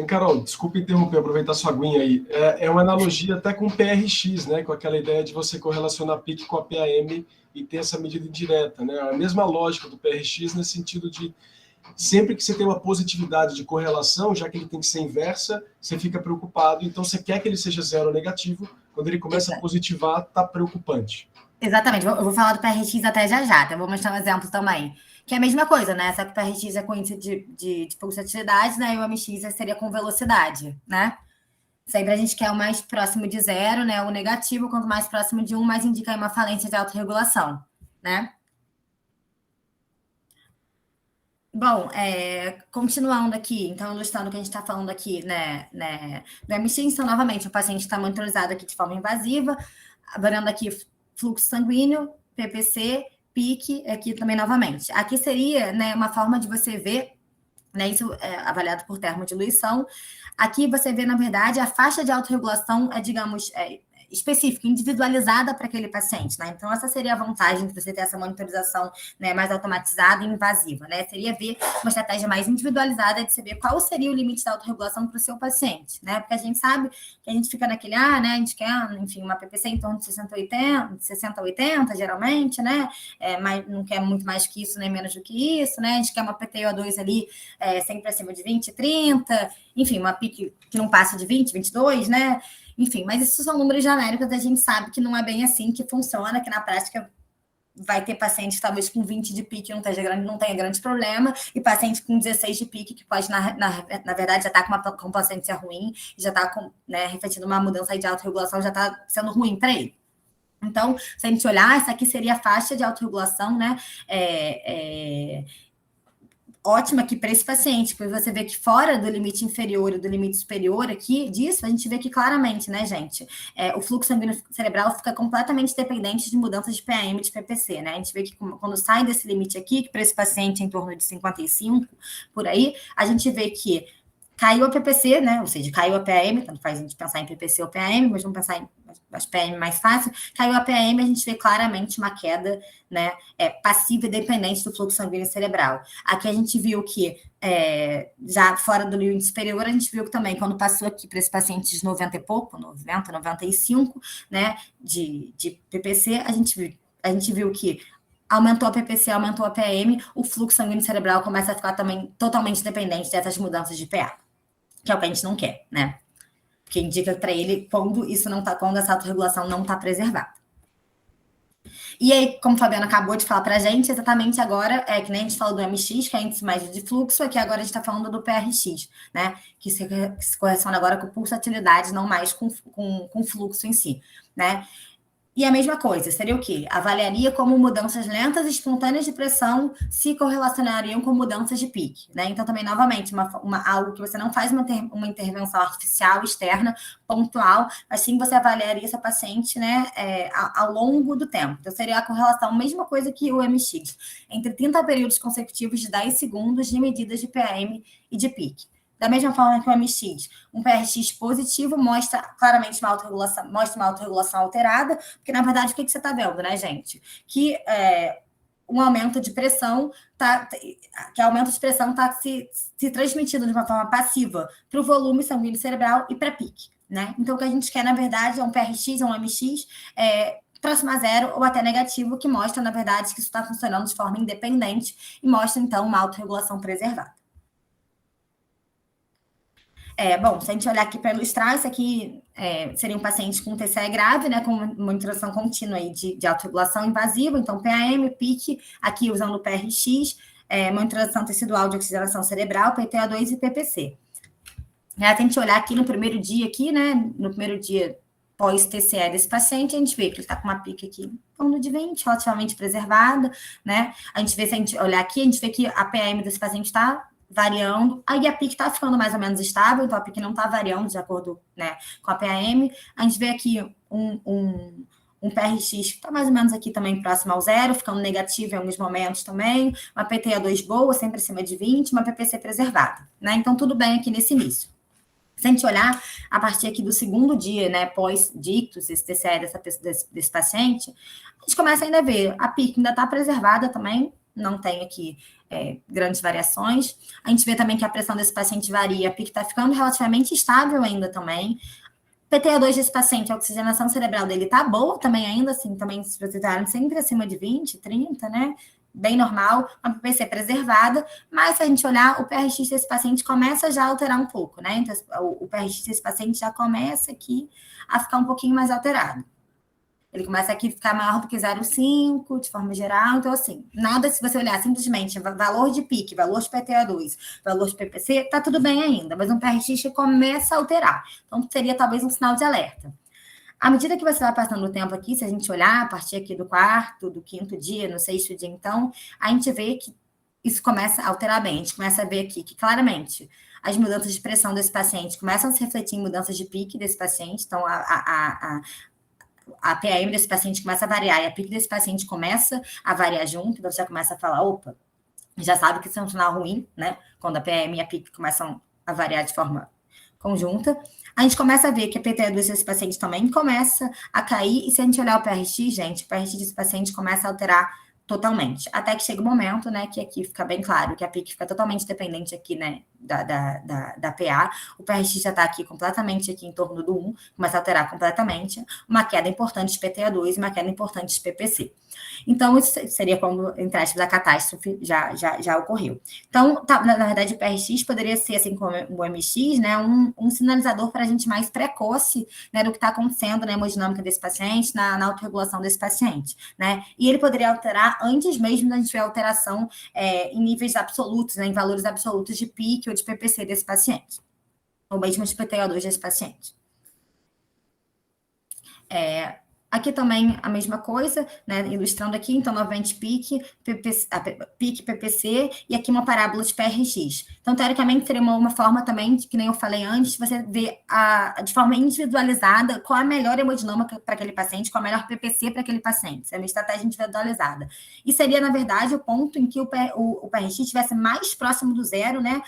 Carol, desculpa interromper, aproveitar sua aguinha aí. É uma analogia até com o PRX, né? Com aquela ideia de você correlacionar PIC com a PAM e ter essa medida indireta, né? A mesma lógica do PRX nesse sentido de sempre que você tem uma positividade de correlação, já que ele tem que ser inversa, você fica preocupado. Então, você quer que ele seja 0 ou negativo. Quando ele começa a positivar, tá preocupante. Exatamente. Eu vou falar do PRX até já. Então, eu vou mostrar um exemplo também. Que é a mesma coisa, né? Só que o PRX é com índice de pulsatividade, né? E o MX seria com velocidade, né? Sempre a gente quer o mais próximo de 0, né? O negativo, quanto mais próximo de 1, mais indica aí uma falência de autorregulação, né? Bom, continuando aqui, então, ilustrando o que a gente está falando aqui, né, do MX, então, novamente, o paciente está monitorizado aqui de forma invasiva, avaliando aqui fluxo sanguíneo, PPC, PIC, aqui também novamente. Aqui seria, né, uma forma de você ver, né, isso é avaliado por termodiluição. Aqui você vê, na verdade, a faixa de autorregulação digamos, específica, individualizada para aquele paciente, né? Então, essa seria a vantagem de você ter essa monitorização, né, mais automatizada e invasiva, né? Seria ver uma estratégia mais individualizada de saber qual seria o limite da autorregulação para o seu paciente, né? Porque a gente sabe que a gente fica naquele, né? A gente quer, enfim, uma PPC em torno de 60 a 80, geralmente, né? Mas não quer muito mais que isso, nem menos do que isso, né? A gente quer uma PTO2 ali sempre acima de 20, 30, enfim, uma PIC que não passa de 20, 22, né? Enfim, mas isso são números genéricos, a gente sabe que não é bem assim que funciona, que na prática vai ter paciente talvez com 20 de pique não tenha grande problema, e paciente com 16 de pique que pode, na verdade, já está com uma complacência ruim, já está refletindo uma mudança de autorregulação, já está sendo ruim para ele. Então, se a gente olhar, essa aqui seria a faixa de autorregulação, né? Ótima aqui para esse paciente, porque você vê que fora do limite inferior e do limite superior aqui, disso, a gente vê que claramente, né, gente, o fluxo sanguíneo cerebral fica completamente dependente de mudanças de PAM e de PPC, né? A gente vê que quando sai desse limite aqui, que para esse paciente é em torno de 55, por aí, a gente vê que caiu a PPC, né? Ou seja, caiu a PAM, tanto faz a gente pensar em PPC ou PAM, mas vamos pensar em as PAM mais fácil. Caiu a PAM, a gente vê claramente uma queda, né? Passiva e dependente do fluxo sanguíneo cerebral. Aqui a gente viu que, já fora do limite superior, a gente viu que também, quando passou aqui para esse paciente de 90 e pouco, 90, 95, né? De PPC, a gente viu que aumentou a PPC, aumentou a PAM, o fluxo sanguíneo cerebral começa a ficar também totalmente dependente dessas mudanças de PA, que é o que a gente não quer, né? Porque indica para ele quando essa autorregulação não está preservada. E aí, como o Fabiano acabou de falar para a gente, exatamente agora, que nem a gente falou do MX, que é índice médio de fluxo, aqui agora a gente está falando do PRX, né? Que se correlaciona agora com pulsatilidade, não mais com fluxo em si, né? E a mesma coisa, seria o quê? Avaliaria como mudanças lentas e espontâneas de pressão se correlacionariam com mudanças de pique, né? Então, também, novamente, algo que você não faz uma intervenção artificial, externa, pontual, mas sim você avaliaria essa paciente, né, ao longo do tempo. Então, seria a correlação, mesma coisa que o MX, entre 30 períodos consecutivos de 10 segundos de medidas de PM e de pique. Da mesma forma que o MX, um PRX positivo mostra claramente uma autorregulação alterada, porque, na verdade, o que você está vendo, né, gente? Que um aumento de pressão que aumento de pressão está se transmitindo de uma forma passiva para o volume sanguíneo cerebral e para pique, né? Então, o que a gente quer, na verdade, é um PRX, um MX próximo a zero ou até negativo, que mostra, na verdade, que isso está funcionando de forma independente e mostra, então, uma autorregulação preservada. Bom, se a gente olhar aqui para ilustrar, isso aqui seria um paciente com TCE grave, né, com monitoração contínua aí de autorregulação invasiva, então PAM, PIC, aqui usando o PRX, monitoração tecidual de oxigenação cerebral, PTA2 e PPC. Se a gente olhar aqui no primeiro dia, aqui, né, no primeiro dia pós-TCE desse paciente, a gente vê que ele está com uma PIC aqui, torno de 20, relativamente preservada, né, a gente vê, se a gente olhar aqui, a gente vê que a PAM desse paciente está variando, aí a PIC está ficando mais ou menos estável, então a PIC não está variando de acordo, né, com a PAM. A gente vê aqui um PRX que está mais ou menos aqui também próximo ao zero, ficando negativo em alguns momentos também, uma PTA2 boa, sempre acima de 20, uma PPC preservada, né? Então, tudo bem aqui nesse início. Se a gente olhar a partir aqui do segundo dia, né, pós-dictus, esse TCE desse paciente, a gente começa ainda a ver, a PIC ainda está preservada também, não tem aqui grandes variações. A gente vê também que a pressão desse paciente varia, a PIC está ficando relativamente estável ainda também. PTA2 desse paciente, a oxigenação cerebral dele está boa também ainda, assim, também se vocês olharem sempre acima de 20, 30, né? Bem normal, uma PPC preservada, mas se a gente olhar, o PRX desse paciente começa já a alterar um pouco, né? Então, o PRX desse paciente já começa aqui a ficar um pouquinho mais alterado. Ele começa aqui a ficar maior do que 0,5, de forma geral. Então, assim, nada, se você olhar simplesmente valor de PIC, valor de PTA2, valor de PPC, tá tudo bem ainda, mas um PRX começa a alterar. Então, seria talvez um sinal de alerta. À medida que você vai passando o tempo aqui, se a gente olhar a partir aqui do quarto, do quinto dia, no sexto dia, então, a gente vê que isso começa a alterar bem. A gente começa a ver aqui que, claramente, as mudanças de pressão desse paciente começam a se refletir em mudanças de pique desse paciente. Então, a PAM desse paciente começa a variar e a PIC desse paciente começa a variar junto, então você já começa a falar, opa, já sabe que isso é um sinal ruim, né? Quando a PAM e a PIC começam a variar de forma conjunta. A gente começa a ver que a PTA2 desse paciente também começa a cair, e se a gente olhar o PRX, gente, o PRX desse paciente começa a alterar totalmente, até que chega o momento, né, que aqui fica bem claro que a PIC fica totalmente dependente aqui, né, da PA, o PRX já está aqui completamente aqui em torno do 1, começa a alterar completamente, uma queda importante de PTA2 e uma queda importante de PPC. Então, isso seria quando, entre aspas, a catástrofe já ocorreu. Então, na verdade, o PRX poderia ser, assim como o MX, né, um sinalizador para a gente mais precoce, né, do que está acontecendo na hemodinâmica desse paciente, na autorregulação desse paciente, né, e ele poderia alterar antes mesmo da gente ver a alteração em níveis absolutos, né, em valores absolutos de PIC ou de PPC desse paciente, ou mesmo de PTA2 desse paciente. Aqui também a mesma coisa, né, ilustrando aqui, então, novamente PIC, PPC, e aqui uma parábola de PRX. Então, teoricamente, seria uma forma também, que nem eu falei antes, você ver de forma individualizada qual a melhor hemodinâmica para aquele paciente, qual a melhor PPC para aquele paciente. Isso é uma estratégia individualizada. E seria, na verdade, o ponto em que o PRX estivesse mais próximo do zero, né,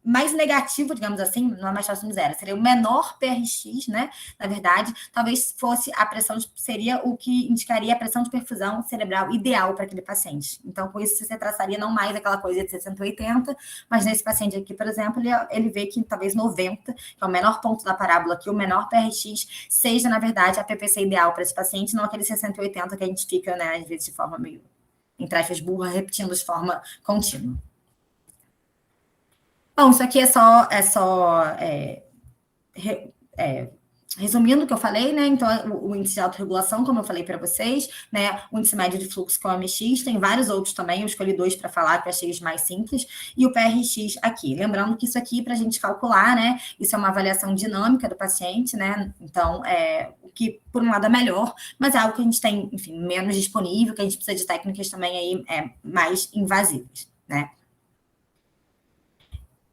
mais negativo, digamos assim, não é mais próximo de zero, seria o menor PRX, né? Na verdade, talvez fosse a pressão, seria o que indicaria a pressão de perfusão cerebral ideal para aquele paciente. Então, com isso, você traçaria não mais aquela coisa de 680, mas nesse paciente aqui, por exemplo, ele vê que talvez 90, que é o menor ponto da parábola aqui, o menor PRX, seja, na verdade, a PPC ideal para esse paciente, não aquele 680 que a gente fica, né, às vezes, de forma meio, entre aspas, burra, repetindo de forma contínua. Bom, isso aqui é só Resumindo o que eu falei, né? Então, o índice de autorregulação, como eu falei para vocês, né? O índice médio de fluxo, que é o MX, tem vários outros também, eu escolhi 2 para falar, que eu achei os mais simples, e o PRX aqui. Lembrando que isso aqui, para a gente calcular, né? Isso é uma avaliação dinâmica do paciente, né? Então, o que, por um lado, é melhor, mas é algo que a gente tem, enfim, menos disponível, que a gente precisa de técnicas também aí mais invasivas, né?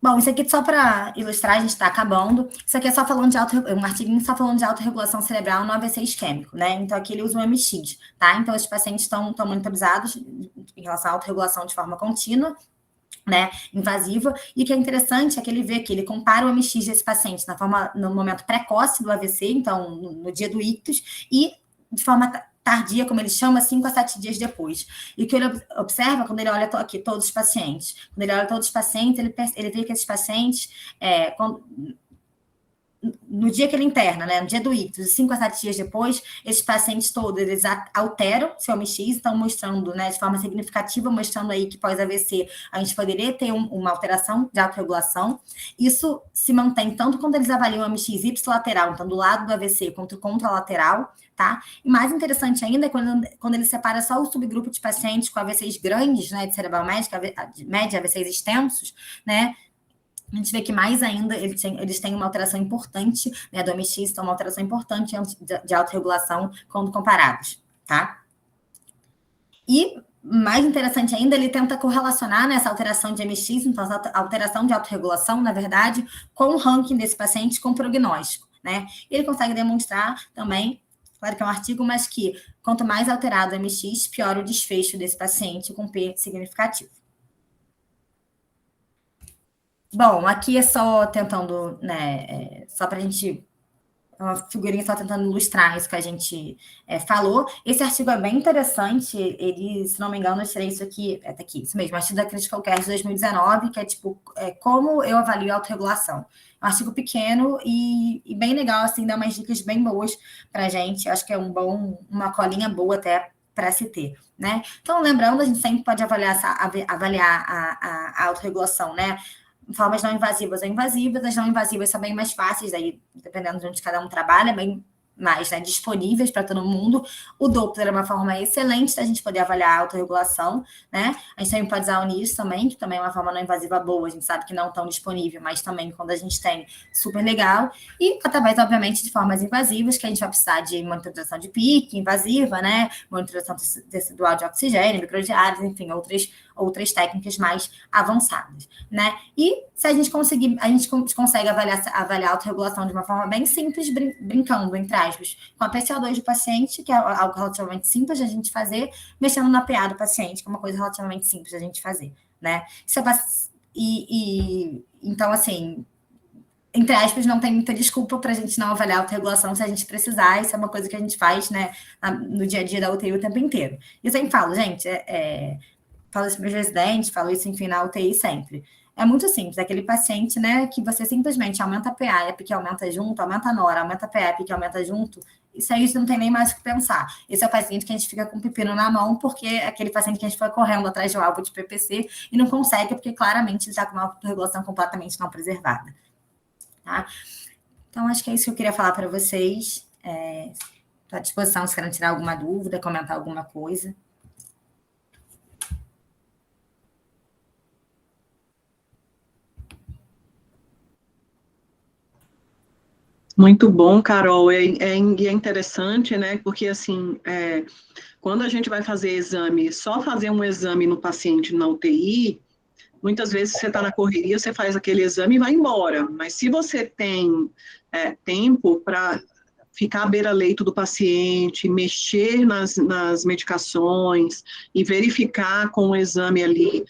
Bom, isso aqui só para ilustrar, a gente está acabando. Isso aqui é só falando de um artigo só falando de autorregulação cerebral no AVC isquêmico, né? Então, aqui ele usa o MX, tá? Então, os pacientes estão monitorizados em relação à autorregulação de forma contínua, né, invasiva, e o que é interessante é que ele vê que ele compara o MX desse paciente no momento precoce do AVC, então, no dia do ictus, e de forma tardia, como ele chama, 5 a 7 dias depois. E o que ele observa quando ele olha aqui todos os pacientes? Quando ele olha todos os pacientes, ele vê que esses pacientes, no dia que ele interna, né, no dia do ictus, 5 a 7 dias depois, esses pacientes todos, eles alteram seu MX, estão mostrando, né, de forma significativa, mostrando aí que pós-AVC a gente poderia ter uma alteração de autorregulação. Isso se mantém tanto quando eles avaliam o MX ipsilateral, então do lado do AVC, quanto contralateral, tá? E mais interessante ainda é quando ele separa só o subgrupo de pacientes com AVCs grandes, né, de cerebral média, AVCs extensos, né? A gente vê que mais ainda eles têm uma alteração importante, né, do MX, então uma alteração importante de autorregulação quando comparados, tá? E mais interessante ainda, ele tenta correlacionar, né, essa alteração de MX, então essa alteração de autorregulação, na verdade, com o ranking desse paciente com prognóstico, né? E ele consegue demonstrar também, claro que é um artigo, mas que quanto mais alterado o MX, pior o desfecho desse paciente com P significativo. Bom, aqui é só tentando, né, só para a gente, uma figurinha só tentando ilustrar isso que a gente falou. Esse artigo é bem interessante, ele, se não me engano, eu tirei isso aqui, tá aqui, isso mesmo, artigo da Critical Care de 2019, que é tipo, como eu avalio a autorregulação. É um artigo pequeno e bem legal, assim, dá umas dicas bem boas para a gente, acho que é uma colinha boa até para se ter, né? Então, lembrando, a gente sempre pode avaliar a autorregulação, né? Formas não invasivas ou invasivas, as não invasivas são bem mais fáceis, aí, dependendo de onde cada um trabalha, bem mais, né, disponíveis para todo mundo. O Doppler é uma forma excelente da gente poder avaliar a autorregulação, né? A gente também pode usar o NIS também, que também é uma forma não invasiva boa, a gente sabe que não tão disponível, mas também quando a gente tem, super legal. E através, obviamente, de formas invasivas, que a gente vai precisar de monitorização de pique invasiva, né? Monitoração tecidual de oxigênio, microdiálise, enfim, outras técnicas mais avançadas, né? E se a gente conseguir, a gente consegue avaliar a autorregulação de uma forma bem simples, brincando, entre aspas, com a PCO2 do paciente, que é algo relativamente simples de a gente fazer, mexendo na PA do paciente, que é uma coisa relativamente simples de a gente fazer, né? Então, assim, entre aspas, não tem muita desculpa para a gente não avaliar a autorregulação se a gente precisar, isso é uma coisa que a gente faz, né, no dia a dia da UTI o tempo inteiro. E eu sempre falo, gente, falo isso para meus residentes, falo isso, enfim, na UTI sempre. É muito simples, aquele paciente, né, que você simplesmente aumenta a PA e a PIC aumenta junto, aumenta a nora, aumenta a PA e a PIC aumenta junto, isso aí não tem nem mais o que pensar. Esse é o paciente que a gente fica com o pepino na mão, porque é aquele paciente que a gente foi correndo atrás de um alvo de PPC e não consegue, porque claramente ele está com uma autorregulação completamente não preservada. Tá? Então, acho que é isso que eu queria falar para vocês. Estou à disposição se querem tirar alguma dúvida, comentar alguma coisa. Muito bom, Carol. É interessante, né? Porque, assim, quando a gente vai fazer exame, só fazer um exame no paciente na UTI, muitas vezes você está na correria, você faz aquele exame e vai embora. Mas se você tem tempo para ficar à beira-leito do paciente, mexer nas medicações e verificar com o exame ali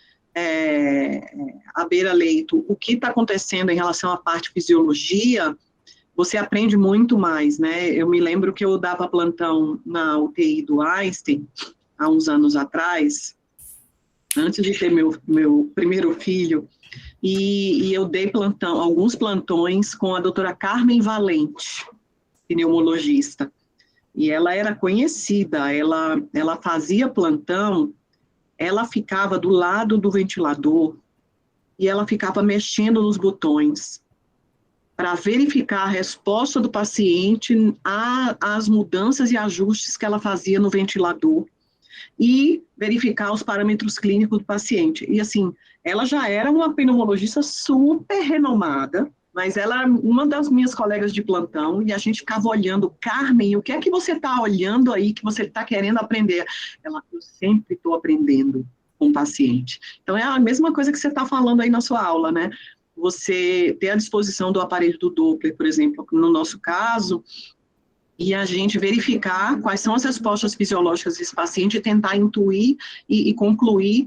à beira-leito o que está acontecendo em relação à parte fisiologia, você aprende muito mais, né? Eu me lembro que eu dava plantão na UTI do Einstein, há uns anos atrás, antes de ter meu primeiro filho, e eu dei alguns plantões com a doutora Carmen Valente, pneumologista, e ela era conhecida, ela fazia plantão, ela ficava do lado do ventilador, e ela ficava mexendo nos botões. para verificar a resposta do paciente às mudanças e ajustes que ela fazia no ventilador e verificar os parâmetros clínicos do paciente. E assim, ela já era uma pneumologista super renomada, mas ela era uma das minhas colegas de plantão, e a gente ficava olhando, Carmen, o que é que você está olhando aí, que você está querendo aprender? Ela, eu sempre estou aprendendo com o paciente. Então, é a mesma coisa que você está falando aí na sua aula, né? Você ter a disposição do aparelho do Doppler, por exemplo, no nosso caso, e a gente verificar quais são as respostas fisiológicas desse paciente e tentar intuir e concluir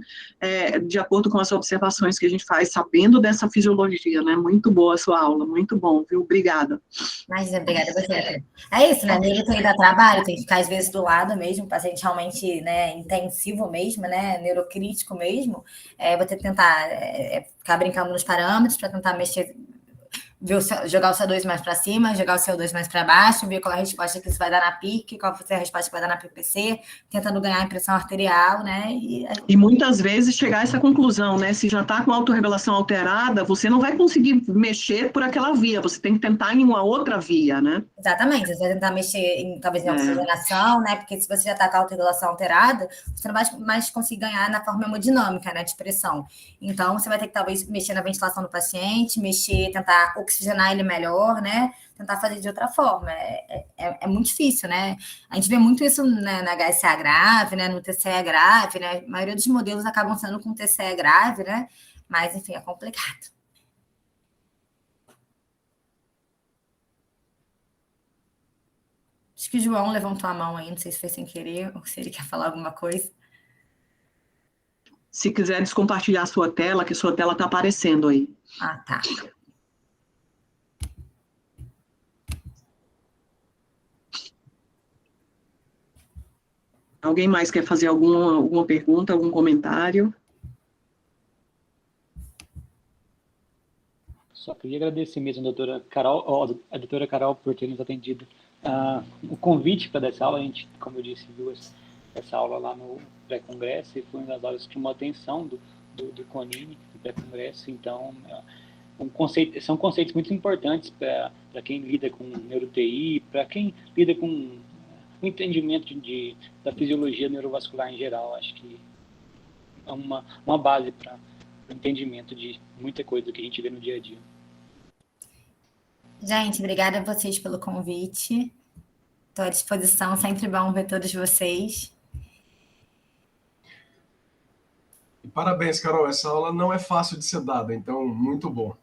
de acordo com as observações que a gente faz, sabendo dessa fisiologia, né? Muito boa a sua aula, muito bom, viu? Obrigada. Mas obrigada a você. É isso, né? Neuro tem que dar trabalho, tem que ficar às vezes do lado mesmo, o paciente realmente, né, intensivo mesmo, né, neurocrítico mesmo. Você tentar ficar brincando nos parâmetros para tentar mexer, jogar o CO2 mais para cima, jogar o CO2 mais para baixo, ver qual é a resposta que isso vai dar na PIC, qual vai ser a resposta que vai dar na PPC, tentando ganhar a impressão arterial, né? E muitas vezes chegar a essa conclusão, né? Se já está com a autorregulação alterada, você não vai conseguir mexer por aquela via, você tem que tentar em uma outra via, né? Exatamente, você vai tentar mexer talvez em oxigenação, né? Porque se você já está com a autorregulação alterada, você não vai mais conseguir ganhar na forma hemodinâmica, né? De pressão. Então, você vai ter que talvez mexer na ventilação do paciente, tentar oxigenar ele melhor, né? Tentar fazer de outra forma. É muito difícil, né? A gente vê muito isso, né, na HSA grave, né? No TCE grave, né? A maioria dos modelos acabam sendo com TCE grave, né? Mas, enfim, é complicado. Acho que o João levantou a mão aí, não sei se foi sem querer ou se ele quer falar alguma coisa. Se quiser descompartilhar a sua tela, que sua tela está aparecendo aí. Ah, tá. Alguém mais quer fazer alguma pergunta, algum comentário? Só queria agradecer mesmo a doutora Carol por ter nos atendido. O convite para essa aula, a gente, como eu disse, viu essa aula lá no pré-congresso e foi uma das aulas que chamou a atenção do CONINE, do pré-congresso. Então, são conceitos muito importantes para quem lida com neuro-TI, para quem lida com o entendimento da fisiologia neurovascular em geral. Acho que é uma base para o entendimento de muita coisa que a gente vê no dia a dia. Gente, obrigada a vocês pelo convite. Estou à disposição, sempre bom ver todos vocês. E parabéns, Carol. Essa aula não é fácil de ser dada, então, muito bom.